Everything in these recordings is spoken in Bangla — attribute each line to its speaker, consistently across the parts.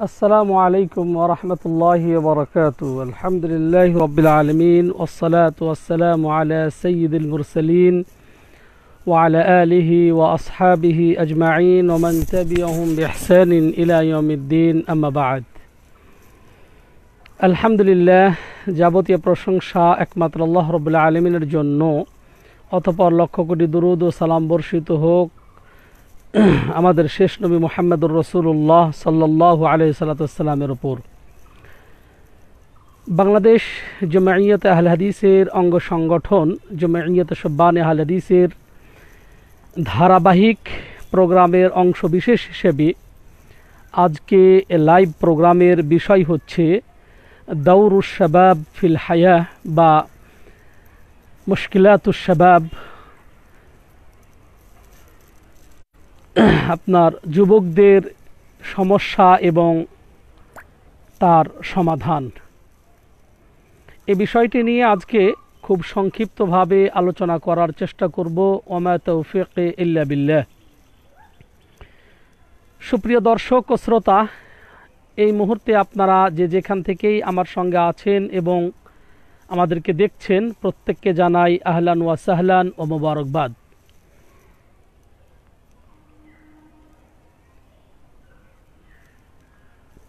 Speaker 1: السلام عليكم ورحمة الله وبركاته. الحمد لله رب العالمين والصلاة والسلام على سيد المرسلين وعلى آله وأصحابه أجمعين ومن تبعهم بإحسان إلى يوم الدين. أما بعد. আলহামদুলিল্লাহ, যাবতীয় প্রশংসা একমাত্র আল্লাহ রাব্বুল আলামিনের জন্য। অতঃপর লক্ষ কোটি দুরূদ ও সালাম বর্ষিত হোক আমাদের শেষ নবী মুহাম্মদুর রাসূলুল্লাহ সাল্লাল্লাহু আলাইহি সাল্লামের উপর। বাংলাদেশ জামিয়াতে আহলে হাদিসের অঙ্গ সংগঠন জামিয়াতে শুব্বানে আহলে হাদিসের ধারাবাহিক প্রোগ্রামের অংশ বিশেষ হিসেবে আজকে লাইভ প্রোগ্রামের বিষয় হচ্ছে দাউরুশ শাবাব ফিল হায়াহ বা মুশকিলাতুশ শাবাব, আপনার যুবকদের সমস্যা এবং তার সমাধান। এই বিষয়টি নিয়ে আজকে খুব সংক্ষিপ্তভাবে আলোচনা করার চেষ্টা করব। ওমা তৌফিক ইল্লা বিল্লাহ। সুপ্রিয় দর্শক ও শ্রোতা, এই মুহূর্তে আপনারা যে যেখান থেকেই আমার সঙ্গে আছেন এবং আমাদেরকে দেখছেন, প্রত্যেককে জানাই আহলান ওয়া সাহলান ও মোবারকবাদ।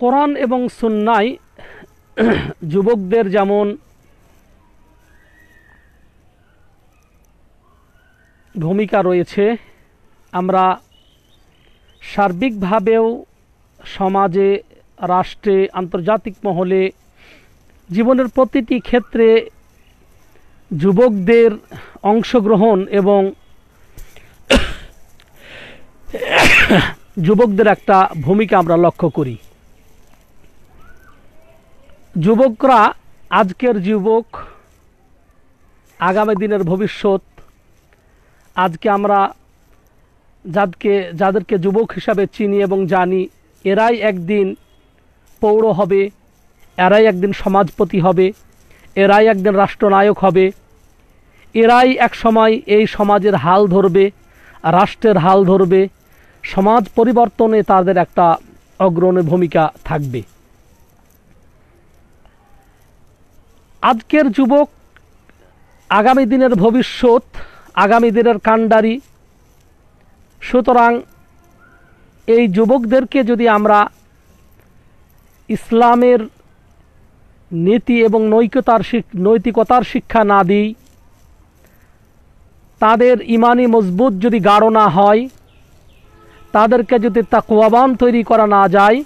Speaker 1: কোরআন এবং সুন্নায় যুবকদের যেমন ভূমিকা রয়েছে, আমরা সার্বিকভাবেও সমাজে, রাষ্ট্রে, আন্তর্জাতিক মহলে, জীবনের প্রতিটি ক্ষেত্রে যুবকদের অংশগ্রহণ এবং যুবকদের একটা ভূমিকা আমরা লক্ষ্য করি। যুবকরা আজকের যুবক, আগামী দিনের ভবিষ্যৎ। আজকে আমরা যাদেরকে যুবক হিসাবে চিনি এবং জানি, এরাই একদিন পৌর হবে, এরাই একদিন সমাজপতি হবে, এরাই একদিন রাষ্ট্রনায়ক হবে, এরাই এক সময় এই সমাজের হাল ধরবে, রাষ্ট্রের হাল ধরবে, সমাজ পরিবর্তনে তাদের একটা অগ্রণী ভূমিকা থাকবে। আজকের যুবক আগামী দিনের ভবিষ্যৎ, আগামী দিনের কাণ্ডারি। সুতরাং এই যুবকদেরকে যদি আমরা ইসলামের নীতি এবং নৈতিকতার শিক্ষা না দিই, তাদের ইমানি মজবুত যদি গাঢ় না হয়, তাদেরকে যদি তাকওয়াবান তৈরি করা না যায়,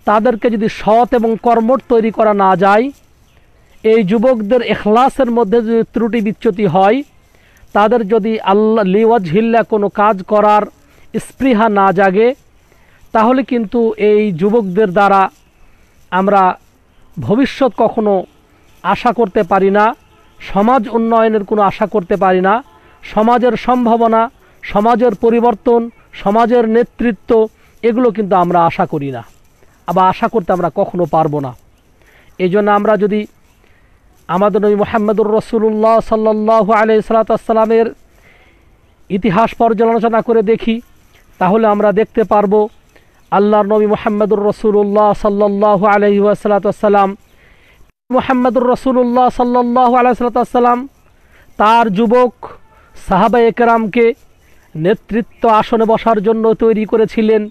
Speaker 1: তাদেরকে যদি সৎ এবং কর্মঠ তৈরি করা না যায়, এই যুবকদের ইখলাসের মধ্যে যদি ত্রুটি বিচ্যুতি হয়, তাদের যদি আল্লাহ লিওয়াজহিল্লাহ কোনো কাজ করার স্পৃহা না জাগে, তাহলে কিন্তু এই যুবকদের দ্বারা আমরা ভবিষ্যৎ কখনো আশা করতে পারি না, সমাজ উন্নয়নের কোনো আশা করতে পারি না। সমাজের সম্ভাবনা, সমাজের পরিবর্তন, সমাজের নেতৃত্ব, এগুলো কিন্তু আমরা আশা করি না, আবার আশা করতে আমরা কখনো পারবো না। এই জন্য আমরা যদি আমাদের নবী মুহাম্মদুর রাসূলুল্লাহ সাল্লাল্লাহু আলাইহি সাল্লামের ইতিহাস পর্যালোচনা করে দেখি, তাহলে আমরা দেখতে পারবো আল্লাহর নবী মুহাম্মদুর রাসূলুল্লাহ সাল্লাল্লাহু আলাইহি ওয়াসাল্লাম, মুহাম্মদুর রাসূলুল্লাহ সাল্লাল্লাহু আলাইহি ওয়াসাল্লাম তার যুবক সাহাবায়ে কেরামকে নেতৃত্ব আসনে বসার জন্য তৈরি করেছিলেন।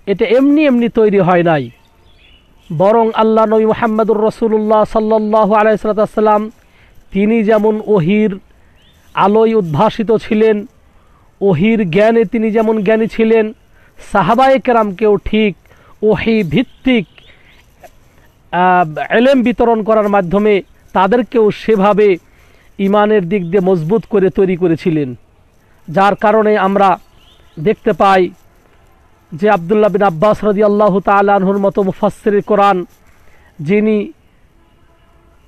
Speaker 1: এটা এমনি এমনি তৈরি হয় নাই, বরং আল্লাহ নবী মুহাম্মদুর রাসূলুল্লাহ সাল্লাল্লাহু আলাইহি ওয়াসাল্লাম তিনি যেমন ওহির আলোয় উদ্ভাসিত ছিলেন, ওহির জ্ঞানে তিনি যেমন জ্ঞানী ছিলেন, সাহাবায়ে কেরামকেও ঠিক ওহি ভিত্তিক ইলম বিতরণ করার মাধ্যমে তাদেরকেও সেভাবে ইমানের দিক দিয়ে মজবুত করে তৈরি করেছিলেন। যার কারণে আমরা দেখতে পাই যে আব্দুল্লাহ বিন আব্বাস রাদিয়াল্লাহু তাআলা আনহুর মতো মুফাসসির কোরআন, যিনি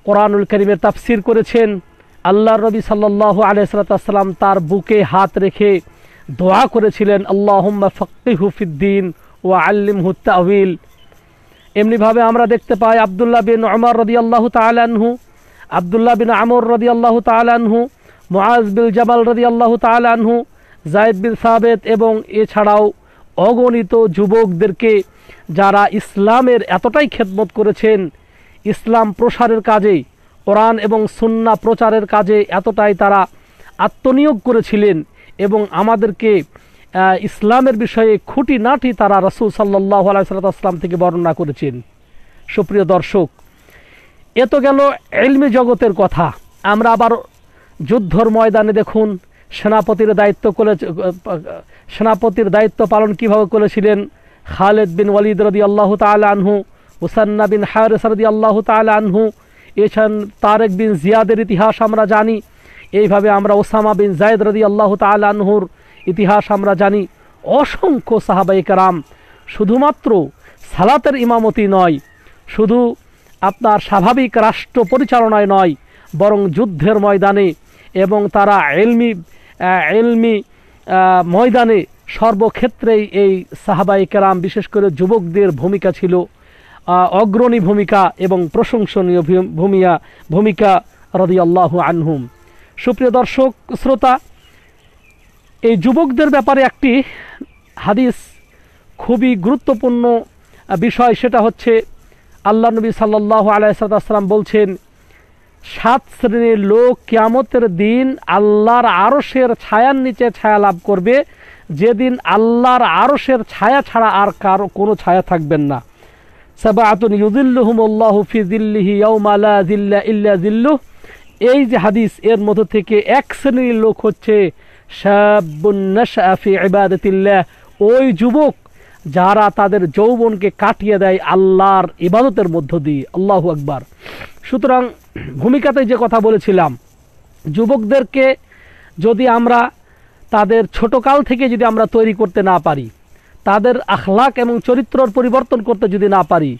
Speaker 1: কোরআনুল কারীমের তাফসীর করেছেন, আল্লাহর নবী সাল্লাল্লাহু আলাইহি ওয়াসাল্লাম তার বুকে হাত রেখে দোয়া করেছিলেন, আল্লাহুম্মা ফাক্কিহু ফিদ্দীন ওয়া আল্লিমহু তা'ওয়িল। এমনিভাবে আমরা দেখতে পাই আব্দুল্লাহ বিন উমর রাদিয়াল্লাহু তাআলা আনহু, আব্দুল্লাহ বিন আমর রাদিয়াল্লাহু তাআলা আনহু, মুআজ বিন জাবাল রাদিয়াল্লাহু তাআলা আনহু, যায়েদ বিন সাবিত এবং এছাড়াও অগণিত যুবকদেরকে যারা ইসলামের এতটাই খেদমত করেছেন, ইসলাম প্রসারের কাজে, কোরআন এবং সুন্নাহ প্রচারের কাজে এতটাই তারা আত্মনিয়োগ করেছিলেন এবং আমাদেরকে ইসলামের বিষয়ে খুঁটিনাটি তারা রাসূল সাল্লাল্লাহু আলাইহি ওয়াসাল্লাম থেকে বর্ণনা করেছেন। সুপ্রিয় দর্শক, এ তো গেল ইলমি জগতের কথা। আমরা আবার যুদ্ধর ময়দানে দেখুন সেনাপতির দায়িত্ব পালন কিভাবে করেছিলেন খালিদ বিন ওয়ালিদ রাদিয়াল্লাহু তাআলা আনহু, মুসান্না বিন হারিস রাদিয়াল্লাহু তাআলা আনহু, এছাড়া তারেক বিন জিয়াদের ইতিহাস আমরা জানি। এইভাবে আমরা ওসামা বিন যায়েদ রাদিয়াল্লাহু তাআলা আনহুর ইতিহাস আমরা জানি। অসংখ্য সাহাবায়ে কেরাম শুধুমাত্র সালাতের ইমামতি নয়, শুধু আপনার স্বাভাবিক রাষ্ট্র পরিচালনায় নয়, বরং যুদ্ধের ময়দানে এবং তারা এলমি ময়দানে সর্বক্ষেত্রেই এই সাহাবায়ে কেরাম বিশেষ করে যুবকদের ভূমিকা ছিল অগ্রণী ভূমিকা এবং প্রশংসনীয় ভূমিকা রাদিয়াল্লাহু আনহুম। সুপ্রিয় দর্শক শ্রোতা, এই যুবকদের ব্যাপারে একটি হাদিস খুবই গুরুত্বপূর্ণ বিষয়, সেটা হচ্ছে আল্লাহ নবী সাল্লাল্লাহু আলাইহি ওয়াসাল্লাম বলছেন, 7 শ্রেণীর লোক কিয়ামতের দিন আল্লাহর আরশের ছায়ার নিচে ছায়া লাভ করবে, যেদিন আল্লাহর আরশের ছায়া ছাড়া আর কারো কোনো ছায়া থাকবেন না। সাবআতুন ইউযিল্লুহুমুল্লাহু ফি যিল্লিহি ইয়াওমা লা যিল্লা ইল্লা যিল্লুহ। এই যে হাদিস, এর মধ্য থেকে এক শ্রেণীর লোক হচ্ছে শাবুন নাশআ ফি ইবাদাতিল্লাহ, ওই যুবক যারা তাদের যৌবনকে কাটিয়ে দেয় আল্লাহর ইবাদতের মধ্য দিয়ে। আল্লাহু আকবার। সুতরাং ভূমিকাতে যে কথা বলেছিলাম, যুবকদেরকে যদি আমরা তাদের ছোটকাল থেকে যদি আমরা তৈরি করতে না পারি, তাদের আখলাক এবং চরিত্রর পরিবর্তন করতে যদি না পারি,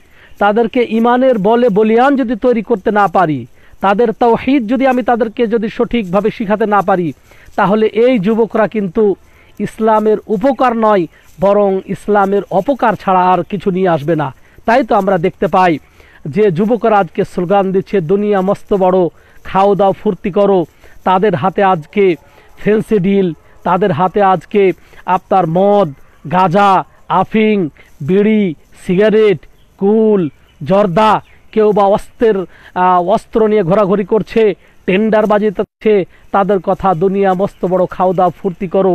Speaker 1: তাদেরকে ইমানের বলে বলিয়ান যদি তৈরি করতে না পারি, তাদের তাওহীদ যদি আমি তাদেরকে যদি সঠিকভাবে শিখাতে না পারি, তাহলে এই যুবকরা কিন্তু ইসলামের উপকার নয়, বরং ইসলামের অপকার ছাড়া আর কিছু নিয়ে আসবে না। তাই তো আমরা দেখতে পাই যে যুবকরা আজকে স্লোগান দিচ্ছে, দুনিয়া মস্ত বড়, খাও দাও ফুর্তি করো। তাদের হাতে আজকে ফেন্সি ডিল, তাদের হাতে আজকে আপনার মদ, গাঁজা, আফিং, বিড়ি, সিগারেট, কুল, জর্দা, কেউ বা অস্ত্র নিয়ে ঘোরাঘুরি করছে, টেন্ডারবাজি করছে। তাদের কথা দুনিয়া মস্ত বড়, খাও দাও ফুর্তি করো।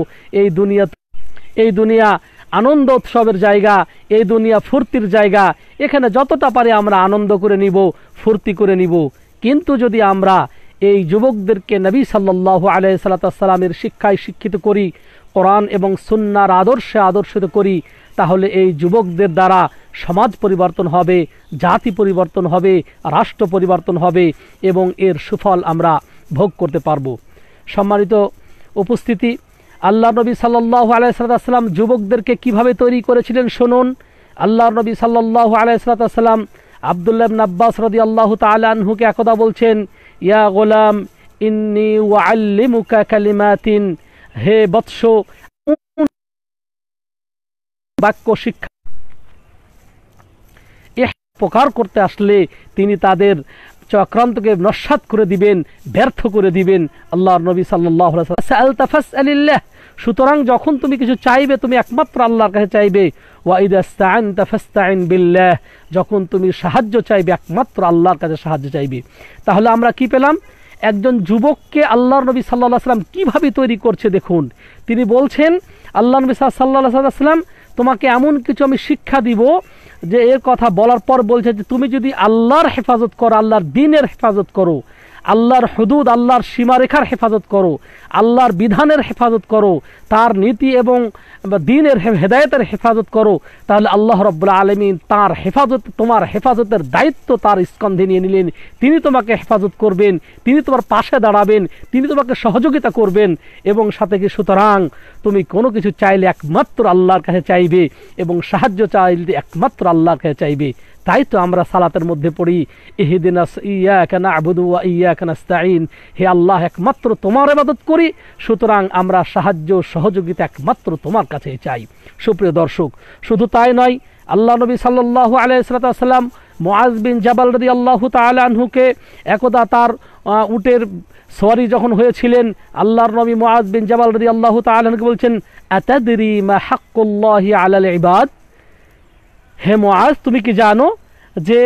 Speaker 1: এই দুনিয়া আনন্দ উৎসবের জায়গা, এই দুনিয়া ফুর্তির জায়গা, এখানে যতটা পারে আমরা আনন্দ করে নিব, ফুর্তি করে নিব। কিন্তু যদি আমরা এই যুবকদেরকে নবী সাল্লাল্লাহু আলাইহি সাল্লামের শিক্ষায় শিক্ষিত করি, কোরআন এবং সুন্নাহর আদর্শে আদর্শিত করি, তাহলে এই যুবকদের দ্বারা সমাজ পরিবর্তন হবে, জাতি পরিবর্তন হবে, রাষ্ট্র পরিবর্তন হবে এবং এর সুফল আমরা ভোগ করতে পারব। সম্মানিত উপস্থিতি, আল্লাহ নবী সাল্লাল্লাহু আলাইহি সাল্লাম যুবকদেরকে কিভাবে তৈরি করেছিলেন শুনুন। আল্লাহ নবী সাল্লাল্লাহু আলাইহি সাল্লাম আব্দুল্লাহ ইবনে আব্বাস রাদিয়াল্লাহু তাআলা আনহুকে একদা বলছেন, ইয়া গোলাম ইন্নী উআল্লিমুকা কালিমাতিন, হে বৎস, বাক্য শিক্ষা উপকার করতে আসলে তিনি তাদের চক্রান্তকে নস্যাৎ করে দিবেন, ব্যর্থ করে দিবেন। আল্লাহর নবী সাল্লাল্লাহু আলাইহি ওয়াসাল্লাম ফাসআলিল্লাহ, সুতরাং যখন তুমি কিছু চাইবে তুমি একমাত্র আল্লাহর কাছে চাইবে। ওয়া ইযা ইসতাআনতা ফাসতাইন বিল্লাহ, যখন তুমি সাহায্য চাইবে একমাত্র আল্লাহর কাছে সাহায্য চাইবে। তাহলে আমরা কি পেলাম? একজন যুবককে আল্লাহর নবী সাল্লাল্লাহু আলাইহি ওয়াসাল্লাম কিভাবে তৈরি করছে দেখুন। তিনি বলছেন, আল্লাহর নবী সাল্লাল্লাহু আলাইহি ওয়াসাল্লাম, তোমাকে এমন কিছু আমি শিক্ষা দিব, যে এর কথা বলার পর বলছে যে তুমি যদি আল্লাহর হেফাজত করো, আল্লাহর দ্বীনের হেফাজত করো, আল্লাহর হুদুদ, আল্লাহর সীমারেখার হেফাজত করো, আল্লাহর বিধানের হেফাজত করো, তার নীতি এবং দ্বীনের হেদায়েতের হেফাজত করো, তাহলে আল্লাহ রাব্বুল আলামিন তার হেফাজত, তোমার হেফাজতের দায়িত্ব তার স্কন্ধে নিয়ে নিলেন। তিনি তোমাকে হেফাজত করবেন, তিনি তোমার পাশে দাঁড়াবেন, তিনি তোমাকে সহযোগিতা করবেন এবং সাথে কি, সুতরাং তুমি কোনো কিছু চাইলে একমাত্র আল্লাহর কাছে চাইবে এবং সাহায্য চাইলে একমাত্র আল্লাহর কাছে চাইবে। তাই তো আমরা সালাতের মধ্যে পড়ি, ইহদিনাস ইয়্যাকা না'বুদু ওয়া ইয়্যাকা নাস্তাঈন, হে আল্লাহ একমাত্র তোমার ইবাদত করি, সুতরাং আমরা সাহায্য সহযোগিতা একমাত্র তোমার কাছে চাই। সুপ্রিয় দর্শক, শুধু তাই নয়, আল্লাহ নবী সাল্লাল্লাহু আলাইহি সাল্লাম মুআজ বিন জাবাল রাদিয়াল্লাহু তাআলা আনহুকে একদা তার উটের সওয়ারি যখন হয়েছিলেন, আল্লাহর নবী মুআজ বিন জাবাল রাদিয়াল্লাহু তাআলা আনহুকে বলছেন, আতাদরি মা হাক্কুল্লাহি আলাল ইবাদ, হে মুআজ তুমি কি জানো যে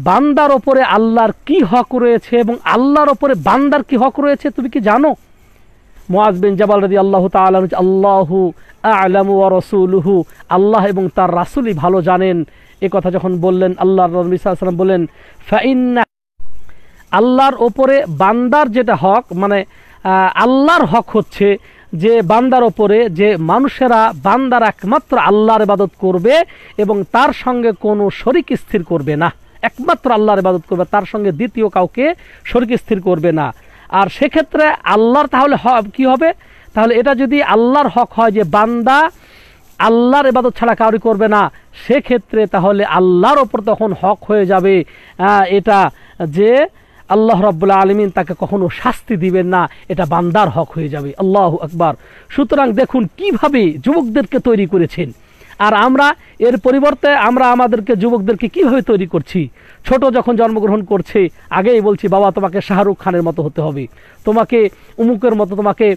Speaker 1: বান্দার ওপরে আল্লাহর কি হক রয়েছে এবং আল্লাহর ওপরে বান্দার কি হক রয়েছে, তুমি কি জানো? মুআজ বিন জাবাল রাদিয়াল্লাহু তাআলা, আল্লাহু আ'লামু ওয়া রাসূলুহু, আল্লাহ এবং তার রাসূলই ভালো জানেন। এই কথা যখন বললেন, আল্লাহর নবী সাল্লাল্লাহু আলাইহি ওয়াসাল্লাম বললেন, ফাইন্না, আল্লাহর ওপরে বান্দার যেটা হক, মানে আল্লাহর হক হচ্ছে যে বান্দার ওপরে যে মানুষেরা বান্দার একমাত্র আল্লাহর ইবাদত করবে এবং তার সঙ্গে কোনো শরীক স্থির করবে না, একমাত্র আল্লাহর ইবাদত করবে, তার সঙ্গে দ্বিতীয় কাউকে শরীক স্থির করবে না। আর সেক্ষেত্রে আল্লাহর তাহলে কি হবে? তাহলে এটা যদি আল্লাহর হক হয় যে বান্দা আল্লাহর ইবাদত ছাড়া কাউরি করবে না, সেক্ষেত্রে তাহলে আল্লাহর ওপর তখন হক হয়ে যাবে এটা যে আল্লাহ রাব্বুল আলামিন তাকে কখনো শাস্তি দিবেন না, এটা বান্দার হক হয়ে যাবে। আল্লাহু আকবার। সুতরাং দেখুন কিভাবে যুবকদেরকে তৈরি করেছেন, আর আমরা এর পরিবর্তে আমরা আমাদেরকে যুবকদেরকে কিভাবে তৈরি করছি। ছোট যখন জন্মগ্রহণ করছে আগেই বলছি, বাবা তোমাকে শাহরুখ খানের মতো হতে হবে, তোমাকে উমুকের মতো, তোমাকে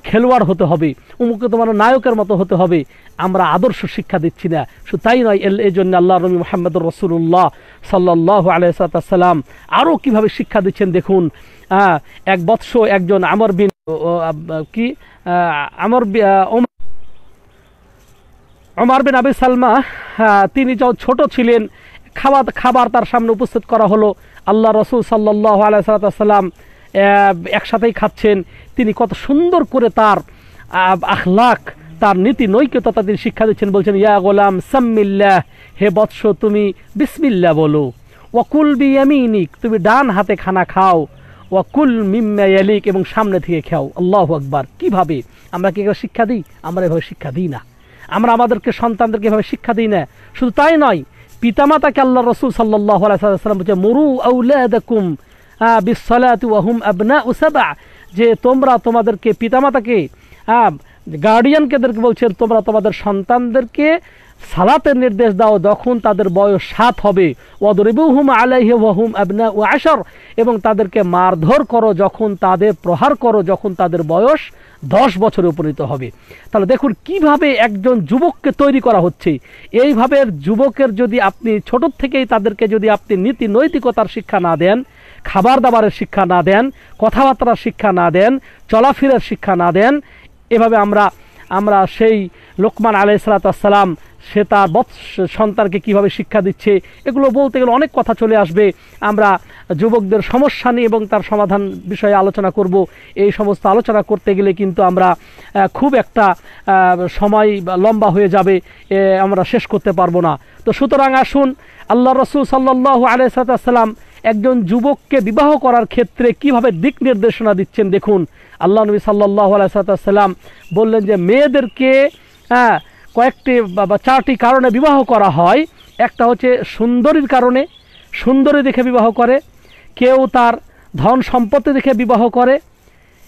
Speaker 1: খেলোয়াড় হতে হবে, উমুকে তোমার নায়কের মতো হতে হবে। আমরা আদর্শ শিক্ষা দিচ্ছি না। শুধু তাই নয়, এই জন্য আল্লাহ নবী মুহাম্মদুর রাসূলুল্লাহ সাল্লাল্লাহু আলাইহি ওয়াসাল্লাম আরও কিভাবে শিক্ষা দিচ্ছেন দেখুন। এক বৎস একজন আমর বিন ওমর বিন আবি সালমা, তিনি যখন ছোট ছিলেন, খাবার তার সামনে উপস্থিত করা হলো, আল্লাহ রাসূল সাল্লাল্লাহু আলাইহি ওয়াসাল্লাম একসাথেই খাচ্ছেন। তিনি কত সুন্দর করে তার আখলাক, তার নীতি নৈতিকতা তিনি শিক্ষা দিচ্ছেন। বলছেন, ইয়া গোলাম সাম্মিল্লাহ, হে বৎস তুমি বিসমিল্লাহ বলো, ওয়াকুল বিয়ামিনিক, তুমি ডান হাতে খানা খাও, ওয়াকুল মিম্মা ইয়ালিক, এবং সামনে থেকে খাও। আল্লাহু আকবার। কিভাবে আমরা কি শিক্ষা দিই? আমরা এভাবে শিক্ষা দিই না। আমরা আমাদেরকে সন্তানদেরকে এভাবে শিক্ষা দিই না। শুধু তাই নয়, পিতামাতাকে আল্লাহ রাসূল সাল্লাল্লাহু আলাইহি ওয়াসাল্লাম বলছে, মুরু আওলাদাকুম বিসসালাতি ওয়া হুম আবনাউ সাবআ, যে তোমরা তোমাদেরকে পিতামাতাকে গার্ডিয়ানকেদেরকে বলছেন, তোমরা তোমাদের সন্তানদেরকে সালাতের নির্দেশ দাও যখন তাদের বয়স 7 হবে, ওয়াদরিবুহুম আলাইহি ওয়া হুম আবনাউ 10, এবং তাদেরকে মারধর করো যখন তাদের প্রহার করো যখন তাদের বয়স 10 বছরে উপনীত হবে। তাহলে দেখুন কিভাবে একজন যুবককে তৈরি করা হচ্ছে। এইভাবে যুবকের যদি আপনি ছোট থেকেই তাদেরকে যদি আপনি নীতি নৈতিকতার শিক্ষা না দেন, খাবার দাবারের শিক্ষা না দেন, কথাবার্তার শিক্ষা না দেন, চলাফেরার শিক্ষা না দেন, এভাবে আমরা সেই লোকমান আলাইহিস সালাতু ওয়াস সালাম সে তার সন্তানকে কিভাবে শিক্ষা দিচ্ছে, এগুলো বলতে গেলে অনেক কথা চলে আসবে। আমরা যুবকদের সমস্যা নিয়ে এবং তার সমাধান বিষয়ে আলোচনা করব। এই সমস্ত আলোচনা করতে গেলে কিন্তু আমরা খুব একটা সময় লম্বা হয়ে যাবে, আমরা শেষ করতে পারবো না। তো সুতরাং আসুন, আল্লাহ রাসূল সাল্লাল্লাহু আলাইহি ওয়াসাল্লাম একজন যুবককে বিবাহ করার ক্ষেত্রে কিভাবে দিক নির্দেশনা দিচ্ছেন দেখুন। আল্লাহ নবী সাল্লাল্লাহু আলাইহি ওয়াসাল্লাম বললেন যে মেয়েদেরকে কয়েকটি বা 4টি কারণে বিবাহ করা হয়। একটা হচ্ছে সুন্দরীর কারণে, সুন্দরী দেখে বিবাহ করে, কেউ তার ধন সম্পত্তি দেখে বিবাহ করে,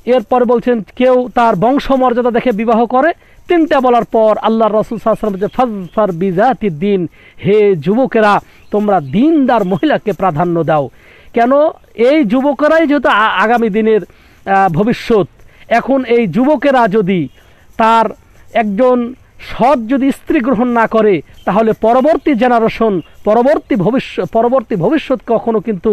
Speaker 1: এরপর বলছেন কেউ তার বংশমর্যাদা দেখে বিবাহ করে। 3টা বলার পর আল্লাহ রাসূল সাল্লাল্লাহু আলাইহি ওয়াসাল্লাম বলেছেন, ফাজফার বিজাতিদ দ্বীন, হে যুবকেরা তোমরা দ্বীনদার মহিলাকে প্রাধান্য দাও। কেন? এই যুবকেরাই যেহেতু আগামী দিনের ভবিষ্যৎ। এখন এই যুবকেরা যদি তার একজন সৎ যদি স্ত্রী গ্রহণ না করে, তাহলে পরবর্তী জেনারেশন, পরবর্তী ভবিষ্যৎ কখনো কিন্তু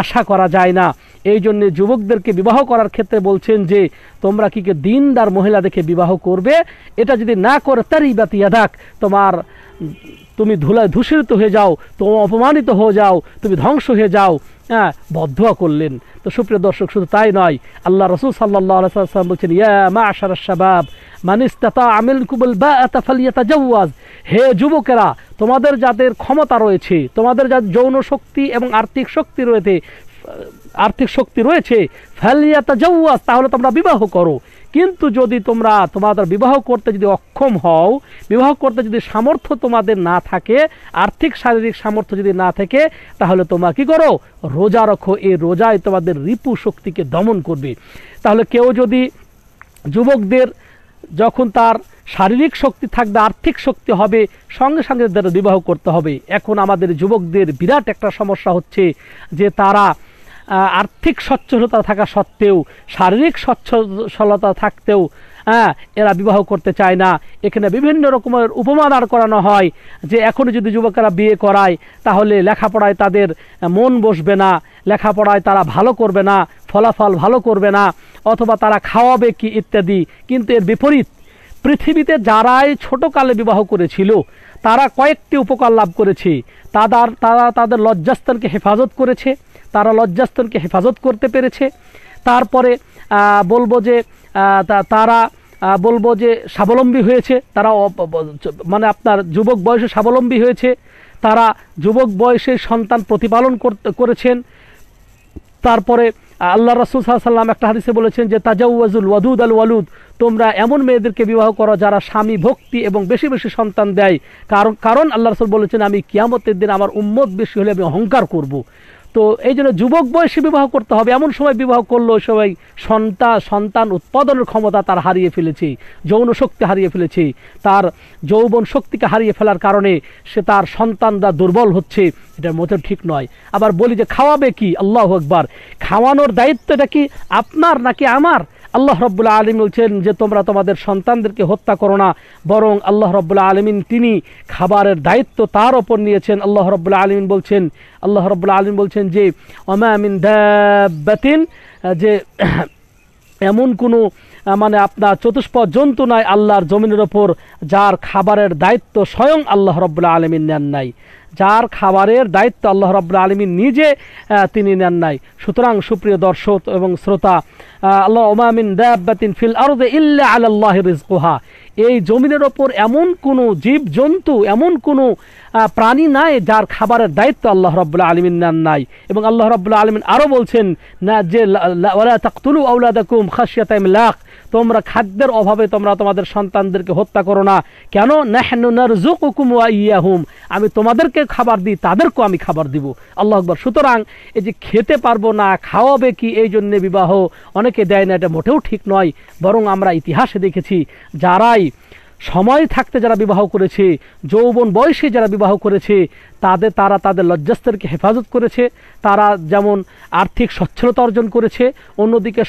Speaker 1: আশা করা যায় না। এই জন্য যুবকদেরকে বিবাহ করার ক্ষেত্রে বলছেন যে তোমরা কি দ্বীনদার মহিলা দেখে বিবাহ করবে। এটা যদি না করে তারিবাত ইয়াদাক, তুমি ধুলায় ধূসরিত হয়ে যাও, তুমি অপমানিত হয়ে যাও, তুমি ধ্বংস হয়ে যাও। বদদুয়া করলেন। তো সুপ্রিয় দর্শক, শুধু তাই নয়, আল্লাহ রাসূল সাল্লাল্লাহু আলাইহি ওয়াসাল্লাম বলছেন, ইয়া মা'শারাশ শাবাব মান ইসতাতা'a মিনকুমুল বাআতা ফালইয়াতাজাওয়াজ, হে যুবকেরা তোমাদের যাদের ক্ষমতা রয়েছে, তোমাদের যাদের যৌন শক্তি এবং আর্থিক শক্তি রয়েছে ফালইয়াতাজাওয়াজ, তাহলে তোমরা বিবাহ করো। কিন্তু যদি তোমরা তোমাদের বিবাহ করতে যদি অক্ষম হও, বিবাহ করতে যদি সামর্থ্য তোমাদের না থাকে, আর্থিক শারীরিক সামর্থ্য যদি না থাকে, তাহলে তোমরা কি করো? রোজা রাখো। এই রোজায় তোমাদের রিপু শক্তিকে দমন করবে। তাহলে কেউ যদি যুবকদের যখন তার শারীরিক শক্তি থাকবে, আর্থিক শক্তি হবে, সঙ্গে সঙ্গে তাদের বিবাহ করতে হবে। এখন আমাদের যুবকদের বিরাট একটা সমস্যা হচ্ছে যে তারা আর্থিক সচ্ছলতা থাকা সত্ত্বেও, শারীরিক সচ্ছলতা থাকতেও এরা বিবাহ করতে চায় না। এখানে বিভিন্ন রকমের উপমা দাঁড় করানো হয় যে এখনই যদি যুবকেরা বিয়ে করায় তাহলে লেখাপড়ায় তাদের মন বসবে না, লেখাপড়ায় তারা ভালো করবে না, ফলাফল ভালো করবে না, অথবা তারা খাওয়াবে কি ইত্যাদি। কিন্তু এর বিপরীত, পৃথিবীতে যারাই ছোটকালে বিবাহ করেছিল তারা কয়েকটি উপকার লাভ করেছে। তারা তাদের লজ্জাস্থানকে হেফাজত করেছে, তারা লজ্জাস্থানকে হেফাজত করতে পেরেছে। তারপরে বলবো যে স্বাবলম্বী হয়েছে, তারা মানে আপনার যুবক বয়সে স্বাবলম্বী হয়েছে, তারা যুবক বয়সে সন্তান প্রতিপালন করেছেন। তারপরে আল্লাহ রাসূল সাল্লাল্লাহু আলাইহি ওয়াসাল্লাম একটা হাদিসে বলেছেন যে তাজাওয়াজুল ওয়াদুদ আল ওয়ালুদ, তোমরা এমন মেয়েদেরকে বিবাহ করো যারা স্বামী ভক্তি এবং বেশি বেশি সন্তান দেয়। কারণ আল্লাহ রাসূল বলেছেন আমি কিয়ামতের দিন আমার উম্মত বেশি হলে আমি অহংকার করব। তো এই জন্য যুবক বয়সে বিবাহ করতে হবে। এমন সময় বিবাহ করলো ওই সময় সন্তান উৎপাদনের ক্ষমতা তার হারিয়ে ফেলেছে, যৌন শক্তি হারিয়ে ফেলেছে, তার যৌবন শক্তিকে হারিয়ে ফেলার কারণে সে তার সন্তানরা দুর্বল হচ্ছে। এটা মোটেও ঠিক নয়। আবার বলি যে খাওয়াবে কি? আল্লাহু আকবার। খাওয়ানোর দায়িত্বটা কি আপনার নাকি আমার? আল্লাহ রাব্বুল আলামিন বলছেন যে তোমরা তোমাদের সন্তানদেরকে হত্যা করো না, বরং আল্লাহ রাব্বুল আলামিন তিনি খাবারের দায়িত্ব তার ওপর নিয়েছেন। আল্লাহ রাব্বুল আলামিন বলছেন যে ওমা মিন দাব্বাতিন, যে এমন কোনো মানে আপনার চতুষ্পদ জন্তু নাই আল্লাহর জমিনের ওপর যার খাবারের দায়িত্ব স্বয়ং আল্লাহ রাব্বুল আলামিন নেন নাই, যার খাবারের দায়িত্ব আল্লাহ রাব্বুল আলামিন নিজে তিনি নেন নাই। সুতরাং সুপ্রিয় দর্শক এবং শ্রোতা, আল্লাহ ওমা মিন দাব্বাতিন ফিল আরদি ইল্লা আলাল্লাহি রিজকুহা, এই জমিনের ওপর এমন কোনো জীব জন্তু, এমন কোনো প্রাণী নাই যার খাবারের দায়িত্ব আল্লাহ রাব্বুল আলামিন নেন নাই। এবং আল্লাহ রাব্বুল আলামিন আরও বলছেন না যে ওয়ালা তাকতুলু আওলাদাকুম খাশিয়াতা ইমলাক, তোমরা খাদ্যের অভাবে তোমরা তোমাদের সন্তানদেরকে হত্যা করো না। কেন? নাহনু নারযুকুকুম ওয়া ইয়াহুম, আমি তোমাদেরকে খাবার দিই, তাদেরকেও আমি খাবার দিব। আল্লাহু আকবার। সুতরাং এই যে খেতে পারবো না, খাওয়াবে কি, এই জন্য বিবাহ অনেকে দেয় না, এটা মোটেও ঠিক নয়। বরং আমরা ইতিহাসে দেখেছি যারাই সময় থাকতে যারা বিবাহ করেছে, যৌবন বয়সে যারা বিবাহ করেছে, তারা তাদের লজ্জাস্থানকে হেফাজত করেছে, তারা যেমন আর্থিক সচ্ছলতা অর্জন করেছে, অন্যদিকে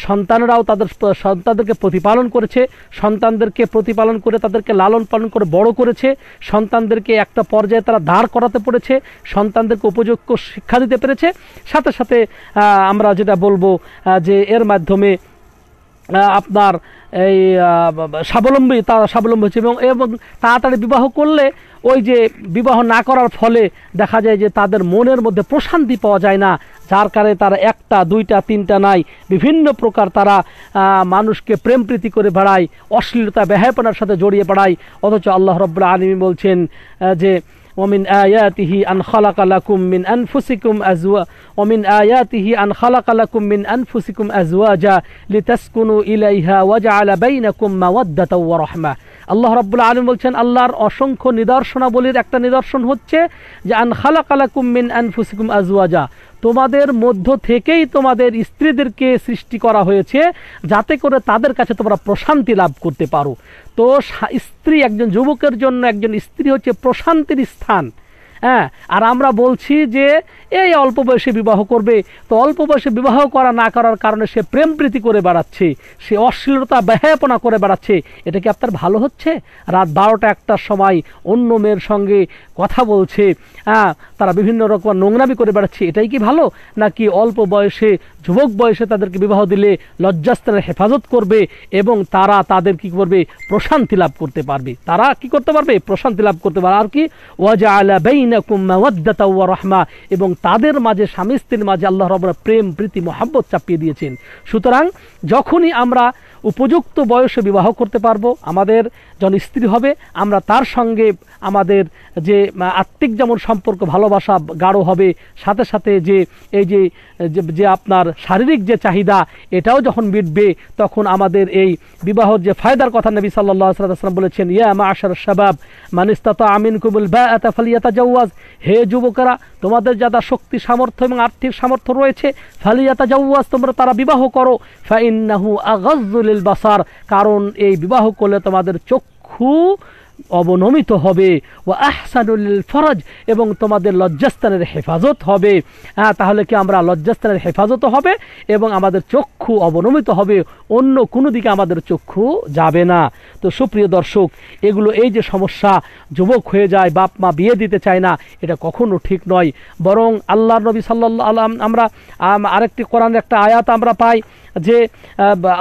Speaker 1: সন্তানরাও তাদের সন্তানদেরকে প্রতিপালন করেছে, সন্তানদেরকে প্রতিপালন করে তাদেরকে লালন পালন করে বড় করেছে, সন্তানদেরকে একটা পর্যায়ে তারা দাঁড় করাতে পেরেছে, সন্তানদেরকে উপযুক্ত শিক্ষা দিতে পেরেছে। সাথে সাথে আমরা যেটা বলবো যে এর মাধ্যমে আপনার এই তারা স্বাবলম্বী হচ্ছে। এবং তাড়াতাড়ি বিবাহ করলে ওই যে বিবাহ না করার ফলে দেখা যায় যে তাদের মনের মধ্যে প্রশান্তি পাওয়া যায় না, যার কারণে তারা একটা দুইটা তিনটা নাই বিভিন্ন প্রকার তারা মানুষকে প্রেম প্রীতি করে বেড়ায়, অশ্লীলতা বেহায়াপনার সাথে জড়িয়ে বেড়ায়। অথচ আল্লাহ রাব্বুল আলামিন বলছেন যে ومن آياته أن خلق لكم من أنفسكم أزواجا لتسكنوا إليها وجعل بينكم مودة ورحمة। আল্লাহ রাব্বুল আলামিন বলছেন আল্লাহর অসংখ্য নিদর্শনাবলীর একটা নিদর্শন হচ্ছে যে আন খালাকা লাকুম মিন আনফুসিকুম আজওয়াজা, তোমাদের মধ্য থেকেই তোমাদের স্ত্রীদেরকে সৃষ্টি করা হয়েছে যাতে করে তাদের কাছে তোমরা প্রশান্তি লাভ করতে পারো। তো স্ত্রী, একজন যুবকের জন্য একজন স্ত্রী হচ্ছে প্রশান্তির স্থান। হ্যাঁ, আর আমরা বলছি যে এই অল্প বয়সে বিবাহ করবে, তো অল্প বয়সে বিবাহ করা না করার কারণে সে প্রেম প্রীতি করে বেড়াচ্ছে, সে অশ্লীলতা বেহায়াপনা করে বেড়াচ্ছে। এটা কি আপনার ভালো হচ্ছে? রাত 12টা-1টার সময় অন্য মেয়ের সঙ্গে কথা বলছে, তারা বিভিন্ন রকম নোংরামি করে বেড়াচ্ছে, এটাই কি ভালো? নাকি অল্প বয়সে, যুবক বয়সে তাদেরকে বিবাহ দিলে লজ্জাস্থানের হেফাজত করবে এবং তারা তাদের কি করবে? প্রশান্তি লাভ করতে পারবে। তারা কি করতে পারবে? প্রশান্তি লাভ করতে পারবে। আর কি ওয়াজআলা বাইনাকুম মাওয়াদ্দাতা ওয়া রাহমা, এবং তাদের মাঝে, স্বামী স্ত্রীর মাঝে আল্লাহ রাব্বুল প্রেম প্রীতি মহব্বত চাপিয়ে দিয়েছেন। সুতরাং যখনই আমরা উপযুক্ত বয়সে বিবাহ করতে পারবো, আমাদের যখন স্ত্রী হবে, আমরা তার সঙ্গে আমাদের যে আত্মিক যেমন সম্পর্ক, ভালোবাসা গাঢ় হবে, সাথে সাথে যে এই যে আপনার শারীরিক যে চাহিদা, এটাও যখন মিটবে, তখন আমাদের এই বিবাহর যে ফায়দার কথা নবী সাল্লাল্লাহু আলাইহি ওয়াসাল্লাম বলেছেন, ইয়া মা'আশারাশ শাবাব মান ইসতাতাআ মিনকুমুল বাআতা ফালিয়াতাজাওয়াজ, হে যুবকেরা, তোমাদের যারা শক্তি সামর্থ্য এবং আর্থিক সামর্থ্য রয়েছে, ফালিয়াতাজাওয়াজ, তোমরা তারা বিবাহ করো, ফাইন্নাহু আগাজ্জু লিল বাসার, কারণ এই বিবাহ করলে তোমাদের চক্ষু অবনমিত হবে, ওয়া আহসানুল লিল ফরজ, এবং তোমাদের লজ্জাস্থানের হেফাজত হবে। তাহলে কি আমরা লজ্জাস্থানের হেফাজত হবে এবং আমাদের চক্ষু অবনমিত হবে, অন্য কোনো দিকে আমাদের চক্ষু যাবে না। তো সুপ্রিয় দর্শক, এগুলো এই যে সমস্যা, যুবক হয়ে যায়, বাপ মা বিয়ে দিতে চায় না, এটা কখনো ঠিক নয়। বরং আল্লাহর নবী সাল্লাল্লাহু আলাইহি আমরা আরেকটি কোরআনের একটা আয়াত আমরা পাই যে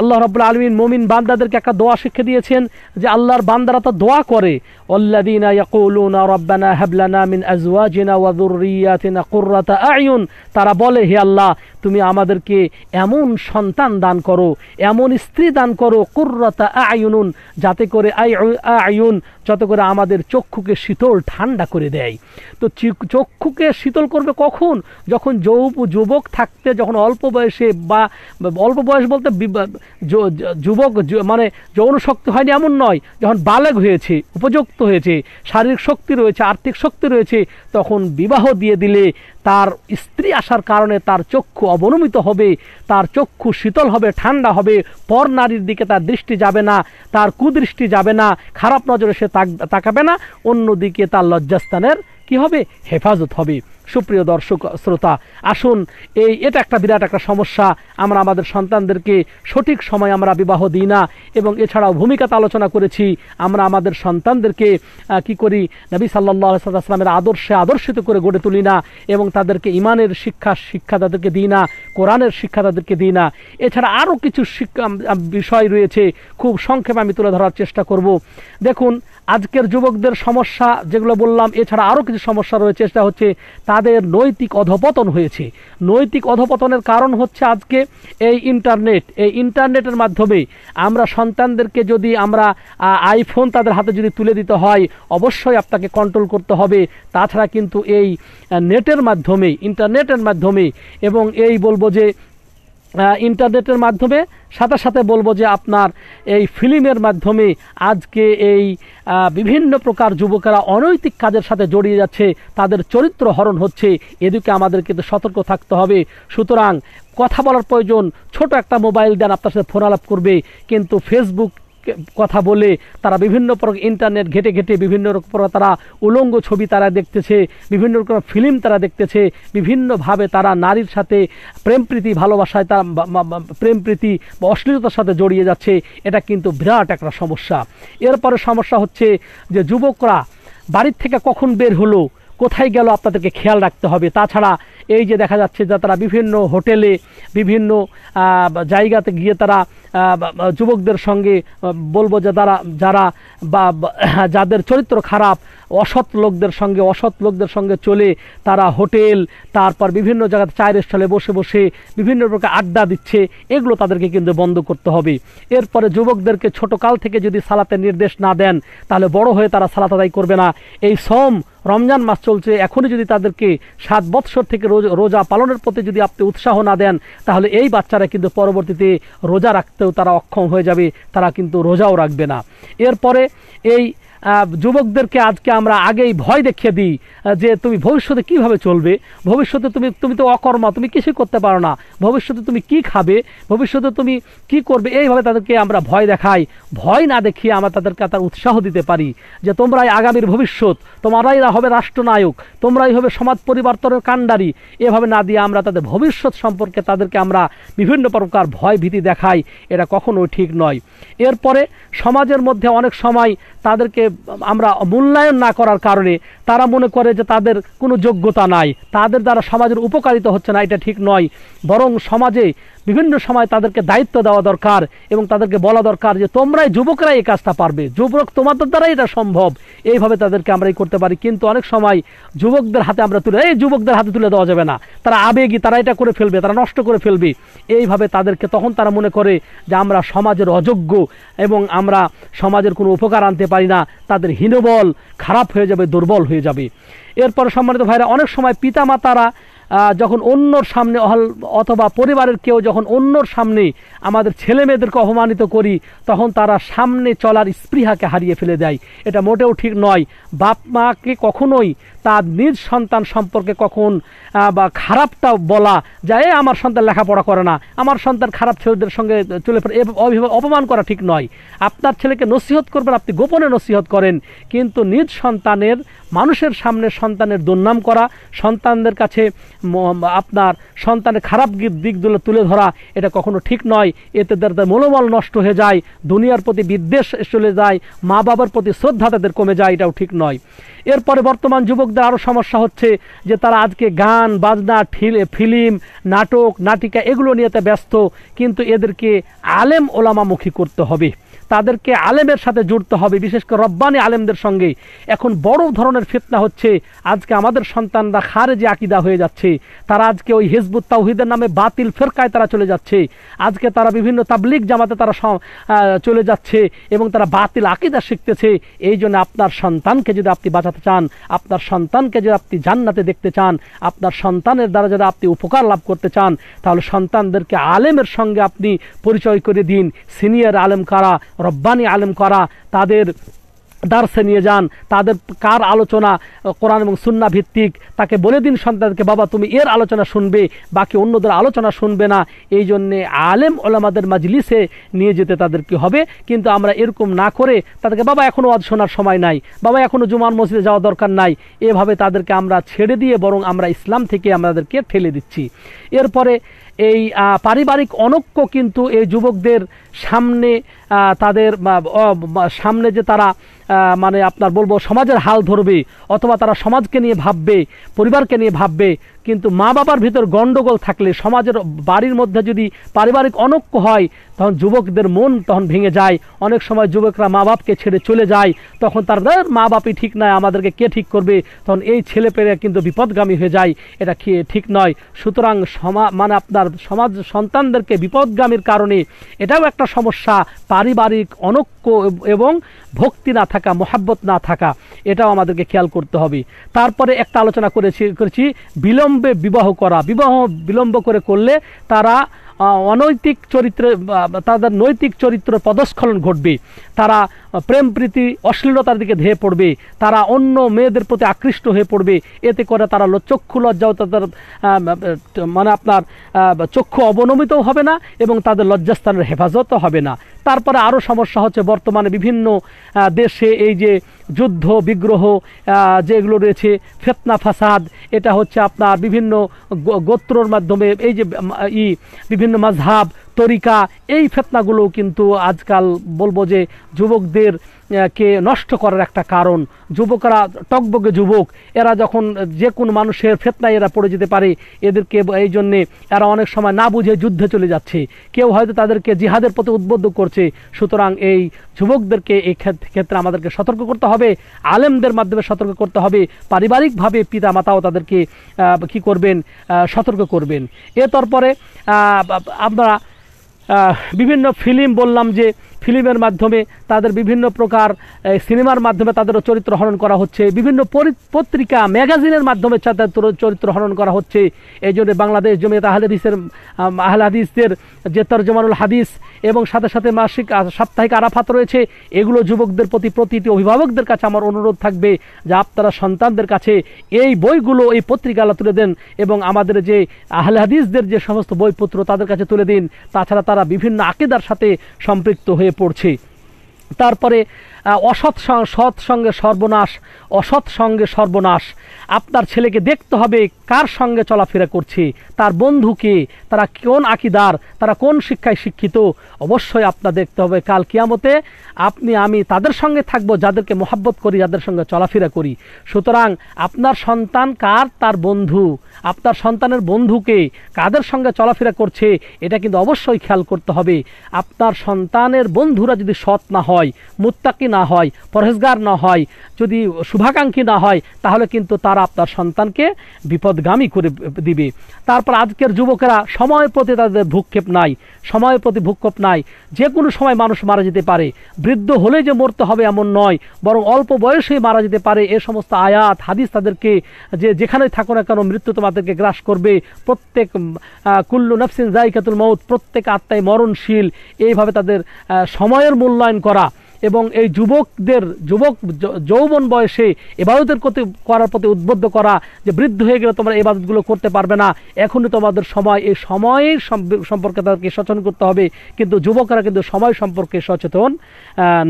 Speaker 1: আল্লাহ রাব্বুল আলামিন মুমিন বান্দাদেরকে একটা দোয়া শিখিয়ে দিয়েছেন, যে আল্লাহর বান্দারা তো দোয়া করে, আল্লাযীনা ইয়াকুলুনা রাব্বানা হাব লানা মিন আজওয়াজিনা ওয়া যুররিয়াতিনা কুররাতা আয়ুন, তারা বলে, হে আল্লাহ তুমি আমাদেরকে এমন সন্তান দান করো, এমন স্ত্রী দান করো, কুররাতা আয়ুনুন, যাতে করে আয়ুন, যাতে করে আমাদের চক্ষুকে শীতল ঠান্ডা করে দেয়। তো চক্ষুকে শীতল করবে কখন? যখন যুবক থাকতে, যখন অল্প বয়সে, বা অল্প বয়স বলতে যুবক মানে যৌন শক্তি হয়নি এমন নয়, যখন বালেগ হয়েছে, উপযুক্ত হয়েছে, শারীরিক শক্তি রয়েছে, আর্থিক শক্তি রয়েছে, তখন বিবাহ দিয়ে দিলে তার স্ত্রী আসার কারণে তার চক্ষু অবনমিত হবে, তার চক্ষু শীতল হবে, ঠান্ডা হবে, পর নারীর দিকে তার দৃষ্টি যাবে না, তার কুদৃষ্টি যাবে না, খারাপ নজরে সে তাকাবে না, অন্যদিকে তার লজ্জাস্থানের কি হবে? হেফাজত হবে। সুপ্রিয় দর্শক শ্রোতা, আসুন, এটা একটা বিরাট একটা সমস্যা। আমরা আমাদের সন্তানদেরকে সঠিক সময় আমরা বিবাহ দিই না, এবং এছাড়াও ভূমিকাতে আলোচনা করেছি, আমরা আমাদের সন্তানদেরকে কি করি? নবী সাল্লাল্লাহু আলাইহি ওয়াসাল্লামের আদর্শে আদর্শিত করে গড়ে তুলি না, এবং তাদেরকে ইমানের শিক্ষা তাদেরকে দিই না, কোরআনের শিক্ষা তাদেরকে দিই না। এছাড়া আরও কিছু বিষয় রয়েছে, খুব সংক্ষেপে আমি তুলে ধরার চেষ্টা করব। দেখুন, আজকের যুবকদের সমস্যা যেগুলো বললাম, এছাড়া আরও কিছু সমস্যা রয়েছে। সেটা হচ্ছে তাদের নৈতিক অধপতন হয়েছে। নৈতিক অধপতনের কারণ হচ্ছে আজকে এই ইন্টারনেটের মাধ্যমে আমরা সন্তানদেরকে যদি আমরা আইফোন তাদের হাতে যদি তুলে দিতে হয়, অবশ্যই আপনাকে কন্ট্রোল করতে হবে। তাছাড়া কিন্তু এই ইন্টারনেটের মাধ্যমে এবং বলবো যে ইন্টারনেটের মাধ্যমে, সাথে সাথে বলবো যে আপনার এই ফিল্মের মাধ্যমে আজকে এই বিভিন্ন প্রকার যুবকেরা অনৈতিক কাজের সাথে জড়িয়ে যাচ্ছে, তাদের চরিত্র হরণ হচ্ছে। এদিকে আমাদের কিন্তু সতর্ক থাকতে হবে। সুতরাং কথা বলার প্রয়োজন, ছোট একটা মোবাইল দেন, আপনার সাথে ফোন আলাপ করবে, কিন্তু ফেসবুক কথা বলে তারা বিভিন্ন প্রকার ইন্টারনেট ঘেটে বিভিন্ন রকম তারা উলঙ্গ ছবি তারা দেখতেছে, বিভিন্ন রকম ফিল্ম তারা দেখতেছে, বিভিন্নভাবে তারা নারীর সাথে প্রেমপ্রীতি ভালোবাসায় তারা প্রেমপ্রীতি বা অশ্লীলতার সাথে জড়িয়ে যাচ্ছে। এটা কিন্তু বিরাট একটা সমস্যা। এরপরে সমস্যা হচ্ছে যে যুবকরা বাড়ির থেকে কখন বের হলো, কোথায় গেল, আপনাদেরকে খেয়াল রাখতে হবে। তাছাড়া এই যে দেখা যাচ্ছে যে তারা বিভিন্ন হোটেলে, বিভিন্ন জায়গাতে গিয়ে তারা যুবকদের সঙ্গে বলবো যে যারা যাদের চরিত্র খারাপ, অসৎ লোকদের সঙ্গে চলে তারা হোটেল, তারপর বিভিন্ন জায়গাতে চায়ের স্টলে বসে বসে বিভিন্ন প্রকার আড্ডা দিচ্ছে। এগুলো তাদেরকে কিন্তু বন্ধ করতে হবে। এরপরে যুবকদেরকে ছোটকাল থেকে যদি সালাতের নির্দেশ না দেন, তাহলে বড় হয়ে তারা সালাত আদায় করবে না। এই রমজান মাস চলছে, এখনই যদি তাদেরকে 7 বৎসর থেকে রোজা পালনের প্রতি যদি আপনি উৎসাহ না দেন, তাহলে এই বাচ্চারা কিন্তু পরবর্তীতে রোজা রাখতেও তারা অক্ষম হয়ে যাবে, তারা কিন্তু রোজাও রাখবে না। এরপরে এই যুবকদেরকে আজকে আমরা আগেই ভয় দেখিয়ে দিই যে তুমি ভবিষ্যতে কিভাবে চলবে, ভবিষ্যতে তুমি তো অকর্মা, তুমি কিছুই করতে পারো না, ভবিষ্যতে তুমি কি খাবে, ভবিষ্যতে তুমি কি করবে, এইভাবে তাদেরকে আমরা ভয় দেখাই। ভয় না দেখিয়ে আমরা তাদেরকে তার উৎসাহ দিতে পারি যে তোমরাই আগামীর ভবিষ্যৎ, তোমরাই হবে রাষ্ট্রনায়ক, তোমরাই হবে সমাজ পরিবর্তনের কাণ্ডারি। এভাবে না দিয়ে আমরা তাদের ভবিষ্যৎ সম্পর্কে তাদেরকে আমরা বিভিন্ন প্রকার ভয় ভীতি দেখাই, এটা কখনোই ঠিক নয়। এরপরে সমাজের মধ্যে অনেক সময় তাদেরকে আমরা মূল্যায়ন না করার কারণে তারা মনে করে যে তাদের কোনো যোগ্যতা নাই, তাদের দ্বারা সমাজের উপকারিতা হচ্ছে না। এটা ঠিক নয়। বরং সমাজে বিভিন্ন সময় তাদেরকে দায়িত্ব দেওয়া দরকার এবং তাদেরকে বলা দরকার যে তোমরাই যুবকরাই এই কাজটা পারবে, যুবক তোমাদের দ্বারাই এটা সম্ভব। এইভাবে তাদেরকে আমরা করতে পারি। কিন্তু অনেক সময় যুবকদের হাতে আমরা যুবকদের হাতে তুলে দেওয়া যাবে না, তারা আবেগী, তারা এটা করে ফেলবে, তারা নষ্ট করে ফেলবে। এইভাবে তাদেরকে তখন তারা মনে করে যে আমরা সমাজের অযোগ্য এবং আমরা সমাজের কোনো উপকার আনতে পারি না, তাদের হীনবল খারাপ হয়ে যাবে, দুর্বল হয়ে যাবে। এরপর সম্মানিত ভাইরা, অনেক সময় পিতামাতারা যখন অন্যর সামনে অথবা পরিবারের কেউ যখন অন্যর সামনে আমাদের ছেলে মেয়েদেরকে অপমানিত করি, তখন তারা সামনে চলার স্পৃহাকে হারিয়ে ফেলে দেয়। এটা মোটেও ঠিক নয়। বাপ মাকে কখনোই তার নিজ সন্তান সম্পর্কে কখন বা খারাপটা বলা যায়, আমার সন্তান লেখাপড়া করে না, আমার সন্তান খারাপ ছেলেদের সঙ্গে চলে পড়ে, অপমান করা ঠিক নয়। আপনার ছেলেকে নসিহত করবেন, আপনি গোপনে নসিহত করেন, কিন্তু নিজ সন্তানের মানুষের সামনে সন্তানের দুর্নাম করা, সন্তানদের কাছে আপনার সন্তানের খারাপ দিকগুলো তুলে ধরা, এটা কখনো ঠিক নয়। এতে তাদের মনোবল নষ্ট হয়ে যায়, দুনিয়ার প্রতি বিদ্বেষ চলে যায়, মা বাবার প্রতি শ্রদ্ধা তাদের কমে যায়, এটাও ঠিক নয়। এরপরে বর্তমান যুবকদের আরও সমস্যা হচ্ছে যে তারা আজকে গান বাজনা, ফিল্ম, নাটক, নাটিকা এগুলো নিয়ে ব্যস্ত, কিন্তু এদেরকে আলেম ওলামামুখী করতে হবে, তাদেরকে আলেমের সাথে জুড়তে হবে, বিশেষ করে রব্বানি আলেমদের সঙ্গে। এখন বড় ধরনের ফিতনা হচ্ছে, আজকে আমাদের সন্তানরা খারেজি আকীদা হয়ে যাচ্ছে, তারা আজকে ওই হিজবুত তাওহীদের নামে বাতিল ফিরকায় তারা চলে যাচ্ছে, আজকে তারা বিভিন্ন তাবলীগ জামাতে তারা চলে যাচ্ছে এবং তারা বাতিল আকীদা শিখতেছে। এই জন্য আপনার সন্তানকে যদি আপনি বাঁচাতে চান, আপনার সন্তানকে যদি আপনি জান্নাতে দেখতে চান, আপনার সন্তানের দ্বারা যদি আপনি উপকার লাভ করতে চান, তাহলে সন্তানদেরকে আলেমের সঙ্গে আপনি পরিচয় করে দিন। সিনিয়র আলেম কারা, রব্বানি আলেম করা, তাদের দার্সে নিয়ে যান, তাদের কার আলোচনা কোরআন এবং সুন্নাহ ভিত্তিক, তাকে বলে দিন সন্তানকে, বাবা তুমি এর আলোচনা শুনবে, বাকি অন্যদের আলোচনা শুনবে না। এই জন্যে আলেম ওলামাদের মাজলিসে নিয়ে যেতে তাদেরকে হবে। কিন্তু আমরা এরকম না করে তাদেরকে, বাবা এখনও ওয়াজ শোনার সময় নাই, বাবা এখনও জুমার মসজিদে যাওয়া দরকার নাই, এভাবে তাদেরকে আমরা ছেড়ে দিয়ে বরং আমরা ইসলাম থেকে আমাদেরকে ঠেলে দিচ্ছি। এরপরে এই পারিবারিক অনৈক্য কিন্তু এই যুবকদের সামনে, তাদের সামনে যে তারা মানে আপনার বলবো সমাজের হাল ধরবে, অথবা তারা সমাজকে নিয়ে ভাববে, পরিবারকে নিয়ে ভাববে, কিন্তু মা বাবার ভিতর গণ্ডগোল থাকলে, সমাজের বাড়ির মধ্যে যদি পারিবারিক অনৈক্য হয়, তখন যুবকদের মন তখন ভেঙে যায়। অনেক সময় যুবকরা মা বাপকে ছেড়ে চলে যায়, তখন তাদের মা বাপই ঠিক নয়, আমাদেরকে কে ঠিক করবে, তখন এই ছেলে পেলে কিন্তু বিপদগামী হয়ে যায়, এটা ঠিক নয়। সুতরাং মানে আপনার সমাজ সন্তানদেরকে বিপদগামীর কারণে এটাও একটা সমস্যা, পারিবারিক অনৈক্য এবং ভক্তি না থাকা, মহাব্বত না থাকা, এটাও আমাদেরকে খেয়াল করতে হবে। তারপরে একটা আলোচনা করেছি বিলম্বে বিবাহ করা। বিবাহ বিলম্ব করলে তারা অনৈতিক চরিত্রে, তাদের নৈতিক চরিত্র পদস্খলন ঘটবে, তারা প্রেম প্রীতি অশ্লীলতার দিকে ধেয়ে পড়বে, তারা অন্য মেয়েদের প্রতি আকৃষ্ট হয়ে পড়বে, এতে করে তারা চক্ষু লজ্জাও তাদের মানে আপনার চক্ষু অবনমিতও হবে না এবং তাদের লজ্জাস্থানের হেফাজতও হবে না। তারপরে আরও সমস্যা হচ্ছে বর্তমানে বিভিন্ন দেশে এই যে যুদ্ধ বিগ্রহ যেগুলো রয়েছে, ফিতনা ফাসাদ, এটা হচ্ছে আপনার বিভিন্ন গোত্রর মাধ্যমে, এই যে বিভিন্ন মাযহাব তরিকা, এই ফিতনাগুলো কিন্তু আজকাল বলবো যে যুবকদের কে নষ্ট করার একটা কারণ। যুবকরা টকবগে যুবক, এরা যখন যে কোনো মানুষের ফিতনায় এরা পড়ে যেতে পারে, এদেরকে এই জন্যে এরা অনেক সময় না বুঝে যুদ্ধে চলে যাচ্ছে, কেউ হয়তো তাদেরকে জিহাদের প্রতি উদ্বুদ্ধ করছে। সুতরাং এই যুবকদেরকে এই ক্ষেত্রে আমাদেরকে সতর্ক করতে হবে, আলেমদের মাধ্যমে সতর্ক করতে হবে, পারিবারিকভাবে পিতা মাতাও তাদেরকে কি করবেন, সতর্ক করবেন। তারপরে আমরা বিভিন্ন ফিল্ম বললাম যে ফিল্মের মাধ্যমে তাদের বিভিন্ন প্রকার সিনেমার মাধ্যমে তাদের চরিত্র হনন করা হচ্ছে, বিভিন্ন পত্রিকা ম্যাগাজিনের মাধ্যমে তাদের চরিত্র হনন করা হচ্ছে। এই জন্য বাংলাদেশ জমিয়ত আহলে হাদিসের যে তরজমানুল হাদিস এবং সাথে সাথে মাসিক সাপ্তাহিক আরাফাত রয়েছে, এগুলো যুবকদের প্রতি, প্রতিটি অভিভাবকদের কাছে আমার অনুরোধ থাকবে যে আপনারা সন্তানদের কাছে এই বইগুলো, এই পত্রিকাগুলো তুলে দেন এবং আমাদের যে আহলে হাদিসদের যে সমস্ত বইপত্র তাদের কাছে তুলে দিন। তাছাড়া তারা বিভিন্ন আকীদার সাথে সম্পৃক্ত হয়ে পড়ছে। তারপরে সৎ সঙ্গে সর্বনাশ, অসৎ সঙ্গে সর্বনাশ। আপনার ছেলেকে দেখতে হবে কার সঙ্গে চলাফেরা করছে, তার বন্ধুকে, তারা কোন আকীদার, তারা কোন শিক্ষায় শিক্ষিত। অবশ্যই আপনার দেখতে হবে কাল কিয়ামতে আপনি আমি তাদের সঙ্গে থাকবো যাদেরকে মহব্বত করি, যাদের সঙ্গে চলাফেরা করি। সুতরাং আপনার সন্তান কার, তার বন্ধু, আপনার সন্তানের বন্ধুকে কাদের সঙ্গে চলাফেরা করছে, এটা কিন্তু অবশ্যই খেয়াল করতে হবে। আপনার সন্তানের বন্ধুরা যদি সৎ না হয়, মুত্তাকি না না হয়, পরহেজগার না হয়, যদি শুভাকাঙ্ক্ষী না হয়, তাহলে কিন্তু তারা আপনার সন্তানকে বিপদগামী করে দিবে। তারপর আজকের যুবকেরা সময়ের প্রতি তাদের ভূক্ষেপ নাই, সময়ের প্রতি ভূক্ষেপ নাই। যে কোনো সময় মানুষ মারা যেতে পারে, বৃদ্ধ হলে যে মরতে হবে এমন নয়, বরং অল্প বয়সেই মারা যেতে পারে। এ সমস্ত আয়াত হাদিস তাদেরকে যেখানে থাকো না কেন মৃত্যু তোমাদেরকে গ্রাস করবে, প্রত্যেক কুল্লু নাফসিন যায়কাতুল মউত, প্রত্যেক আত্মাই মরণশীল, এইভাবে তাদের সময়ের মূল্যায়ন করা এবং এই যৌবন বয়সে ইবাদতের করার প্রতি উদ্বুদ্ধ করা, যে বৃদ্ধ হয়ে গেলে তোমরা ইবাদতগুলো করতে পারবে না, এখনই তোমাদের সময়, এই সময়ের সম্পর্কে তাদেরকে সচেতন করতে হবে। কিন্তু যুবকরা কিন্তু সময় সম্পর্কে সচেতন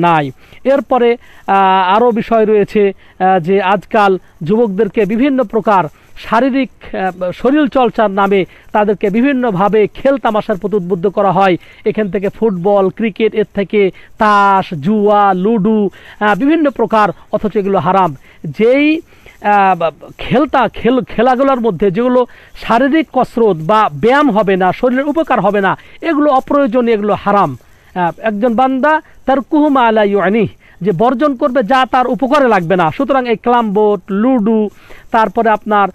Speaker 1: নাই। এরপরে আরও বিষয় রয়েছে যে আজকাল যুবকদেরকে বিভিন্ন প্রকার শারীরিক শরীর চর্চার নামে তাদেরকে বিভিন্নভাবে খেল তামাশার প্রতি উদ্বুদ্ধ করা হয়। এখান থেকে ফুটবল, ক্রিকেট, এর থেকে তাস, জুয়া, লুডু, বিভিন্ন প্রকার, অথচ এগুলো হারাম। যেই খেলাগুলোর মধ্যে যেগুলো শারীরিক কসরত বা ব্যায়াম হবে না, শরীরের উপকার হবে না, এগুলো অপ্রয়োজনীয়, এগুলো হারাম। একজন বান্দা তারকুহু মা লা ইউনিহি, যে বর্জন করবে যা তার উপকারে লাগবে না। সুতরাং এই ক্যারাম বোর্ড, লুডু, তারপরে আপনার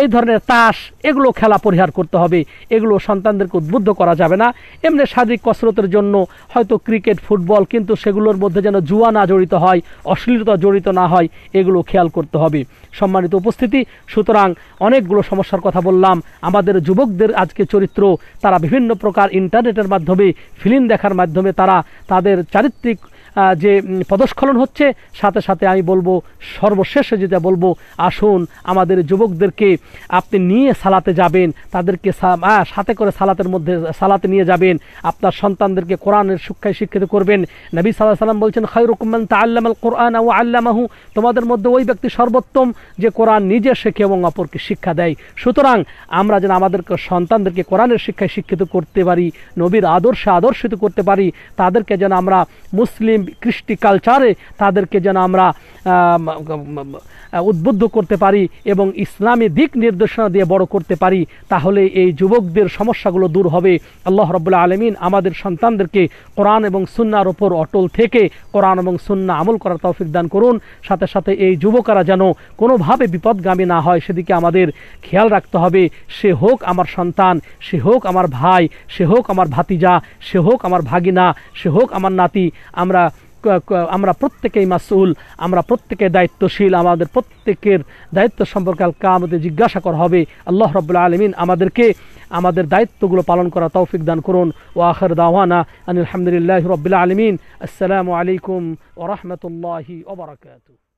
Speaker 1: এই ধরনের তাস, এগুলো খেলা পরিহার করতে হবে। এগুলো সন্তানদেরকে উদ্বুদ্ধ করা যাবে না। এমনি শারীরিক কসরতের জন্য হয়তো ক্রিকেট, ফুটবল, কিন্তু সেগুলোর মধ্যে যেন জুয়া না জড়িত হয়, অশ্লীলতা জড়িত না হয়, এগুলো খেয়াল করতে হবে। সম্মানিত উপস্থিতি, সুতরাং অনেকগুলো সমস্যার কথা বললাম। আমাদের যুবকদের আজকে চরিত্র, তারা বিভিন্ন প্রকার ইন্টারনেটের মাধ্যমে, ফিল্ম দেখার মাধ্যমে তারা তাদের চারিত্রিক যে পদস্খলন হচ্ছে। সাথে সাথে আমি বলবো, সর্বশেষে যেটা বলবো, আসুন আমাদের যুবকদেরকে আপনি নিয়ে সালাতে যাবেন, তাদেরকে সাথে করে সালাতে নিয়ে যাবেন। আপনার সন্তানদেরকে কোরআনের শিক্ষায় শিক্ষিত করবেন। নবী সাল্লাল্লাহু আলাইহি ওয়াসাল্লাম বলছেন, খায়রুকুম মান তাআল্লামাল কুরআন ওয়া আল্লামাহু, তোমাদের মধ্যে ওই ব্যক্তি সর্বোত্তম যে কোরআন নিজে শেখে এবং অপরকে শিক্ষা দেয়। সুতরাং আমরা যেন আমাদের সন্তানদেরকে কোরআনের শিক্ষায় শিক্ষিত করতে পারি, নবীর আদর্শে আদর্শিত করতে পারি, তাদেরকে যেন আমরা মুসলিম কৃষ্টি কালচারে তাদেরকে যেন আমরা উদ্বুদ্ধ করতে পারি এবং ইসলামী দিক নির্দেশনা দিয়ে বড় করতে পারি। তাহলে এই যুবকদের সমস্যাগুলো দূর হবে। আল্লাহ রাব্বুল আলামিন আমাদের সন্তানদেরকে কোরআন এবং সুন্নাহর উপর অটল থেকে কোরআন এবং সুন্নাহ আমল করার তৌফিক দান করুন। সাথে সাথে এই যুবকরা যেন কোনোভাবে বিপদগামী না হয়, সেদিকে আমাদের খেয়াল রাখতে হবে। সে হোক আমার সন্তান, সে হোক আমার ভাই, সে হোক আমার ভাতিজা, সে হোক আমার ভাগিনা, সে হোক আমার নাতি, আমরা প্রত্যেকেই মাসউল, আমরা প্রত্যেকে দায়িত্বশীল। আমাদের প্রত্যেকের দায়িত্ব সম্পর্কে কাল কিয়ামতে জিজ্ঞাসা করা হবে। আল্লাহ রাব্বুল আলামিন আমাদেরকে আমাদের দায়িত্বগুলো পালন করার তৌফিক দান করুন। ওয়া আখির দাওয়ানা আনিল হামদুলিল্লাহি রাব্বিল আলামিন। আসসালামু আলাইকুম ওয়া রাহমাতুল্লাহি ওয়া বারাকাতুহু।